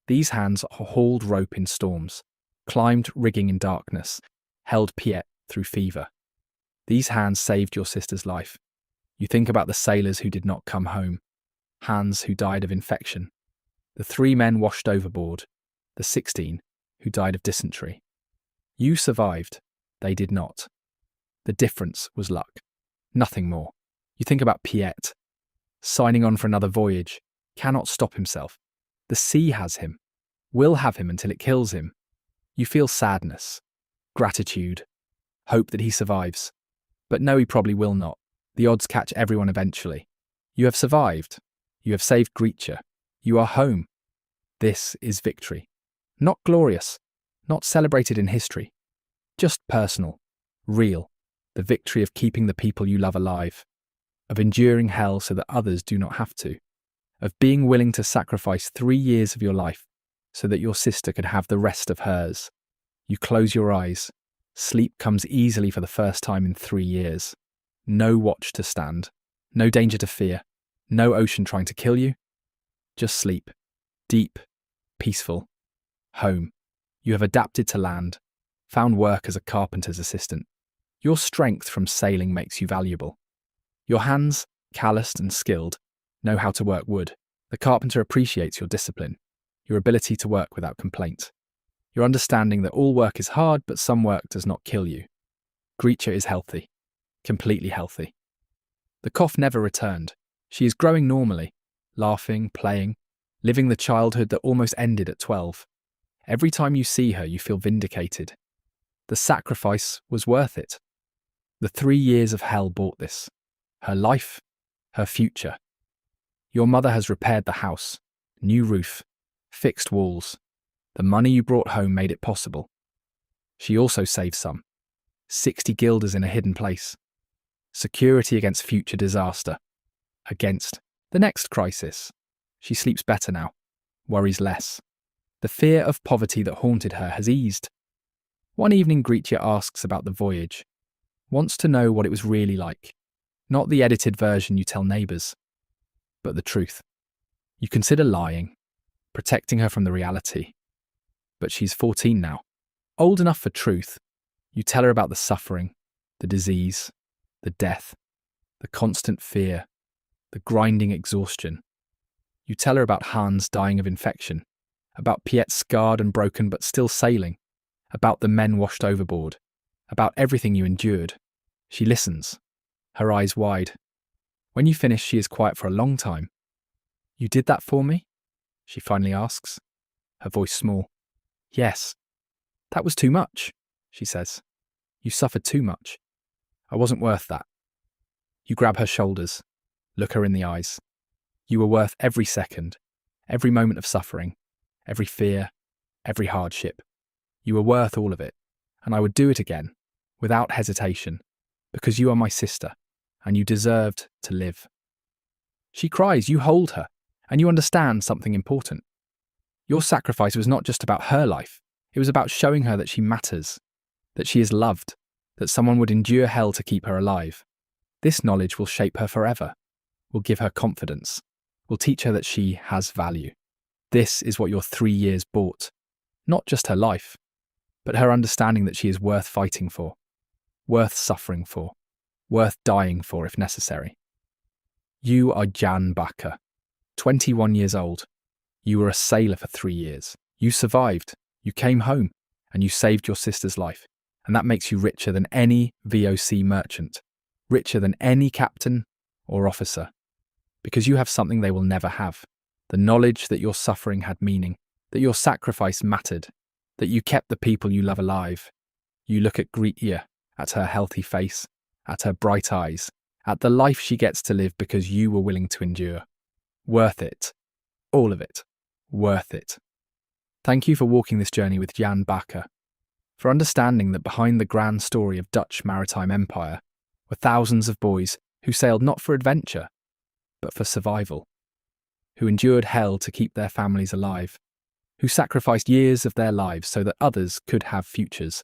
These hands hauled rope in storms, climbed rigging in darkness, held Piet through fever. These hands saved your sister's life. You think about the sailors who did not come home, Hans who died of infection, the 3 men washed overboard, the 16 who died of dysentery. You survived, they did not. The difference was luck, nothing more. You think about Piet, signing on for another voyage, cannot stop himself. The sea has him, will have him until it kills him. You feel sadness, gratitude, hope that he survives. But no, he probably will not. The odds catch everyone eventually. You have survived. You have saved Grietje. You are home. This is victory. Not glorious, not celebrated in history. Just personal, real. The victory of keeping the people you love alive. Of enduring hell so that others do not have to. Of being willing to sacrifice 3 years of your life so that your sister could have the rest of hers. You close your eyes. Sleep comes easily for the first time in 3 years. No watch to stand. No danger to fear. No ocean trying to kill you. Just sleep. Deep. Peaceful. Home. You have adapted to land. Found work as a carpenter's assistant. Your strength from sailing makes you valuable. Your hands, calloused and skilled, know how to work wood. The carpenter appreciates your discipline, your ability to work without complaint. Your understanding that all work is hard, but some work does not kill you. Grietje is healthy. Completely healthy. The cough never returned. She is growing normally, laughing, playing, living the childhood that almost ended at 12. Every time you see her, you feel vindicated. The sacrifice was worth it. The 3 years of hell bought this. Her life, her future. Your mother has repaired the house, new roof, fixed walls. The money you brought home made it possible. She also saved some. 60 guilders in a hidden place. Security against future disaster. Against the next crisis. She sleeps better now, worries less. The fear of poverty that haunted her has eased. One evening Grietje asks about the voyage, wants to know what it was really like. Not the edited version you tell neighbours, but the truth. You consider lying, protecting her from the reality. But she's 14 now, old enough for truth. You tell her about the suffering, the disease, the death, the constant fear, the grinding exhaustion. You tell her about Hans dying of infection, about Piet scarred and broken but still sailing, about the men washed overboard, about everything you endured. She listens, her eyes wide. When you finish, she is quiet for a long time. "You did that for me?" she finally asks, her voice small. "Yes." "That was too much," she says. "You suffered too much. I wasn't worth that." You grab her shoulders, look her in the eyes. You were worth every second, every moment of suffering, every fear, every hardship. You were worth all of it, and I would do it again, without hesitation, because you are my sister, and you deserved to live. She cries, you hold her, and you understand something important. Your sacrifice was not just about her life, it was about showing her that she matters, that she is loved, that someone would endure hell to keep her alive. This knowledge will shape her forever, will give her confidence, will teach her that she has value. This is what your 3 years bought. Not just her life, but her understanding that she is worth fighting for, worth suffering for, worth dying for if necessary. You are Jan Bakker, 21 years old. You were a sailor for 3 years. You survived, you came home, and you saved your sister's life. And that makes you richer than any VOC merchant, richer than any captain or officer. Because you have something they will never have. The knowledge that your suffering had meaning, that your sacrifice mattered, that you kept the people you love alive. You look at Grietje, at her healthy face, at her bright eyes, at the life she gets to live because you were willing to endure. Worth it. All of it. Worth it. Thank you for walking this journey with Jan Bakker, for understanding that behind the grand story of Dutch maritime empire were thousands of boys who sailed not for adventure, but for survival. who endured hell to keep their families alive, who sacrificed years of their lives so that others could have futures.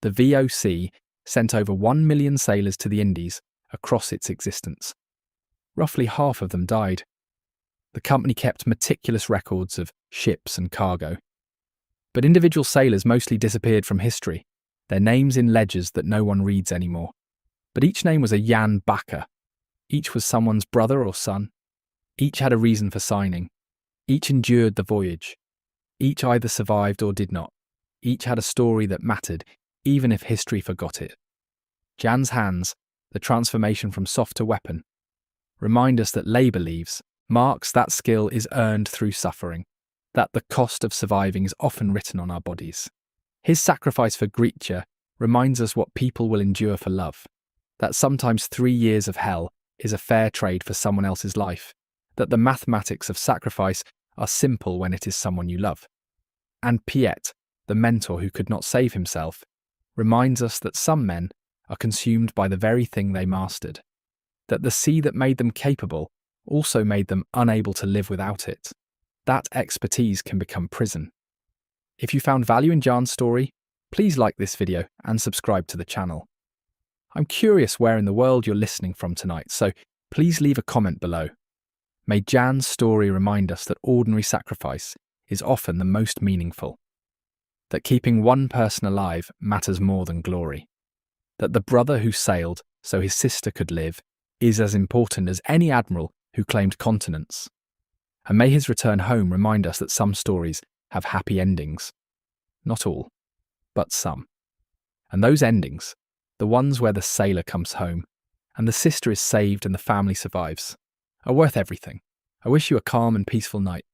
The VOC sent over 1 million sailors to the Indies across its existence. Roughly half of them died. The company kept meticulous records of ships and cargo. But individual sailors mostly disappeared from history, their names in ledgers that no one reads anymore. But each name was a Jan Bakker. Each was someone's brother or son. Each had a reason for signing. Each endured the voyage. Each either survived or did not. Each had a story that mattered, even if history forgot it. Jan's hands, the transformation from soft to weapon, remind us that labour leaves marks that skill is earned through suffering, that the cost of surviving is often written on our bodies. His sacrifice for Grietje reminds us what people will endure for love, that sometimes 3 years of hell is a fair trade for someone else's life, that the mathematics of sacrifice are simple when it is someone you love. And Piet, the mentor who could not save himself, reminds us that some men are consumed by the very thing they mastered, that the sea that made them capable also made them unable to live without it. That expertise can become prison. If you found value in Jan's story, please like this video and subscribe to the channel. I'm curious where in the world you're listening from tonight, so please leave a comment below. May Jan's story remind us that ordinary sacrifice is often the most meaningful, that keeping one person alive matters more than glory, that the brother who sailed so his sister could live is as important as any admiral who claimed continents. And may his return home remind us that some stories have happy endings. Not all, but some. And those endings, the ones where the sailor comes home and the sister is saved and the family survives, are worth everything. I wish you a calm and peaceful night.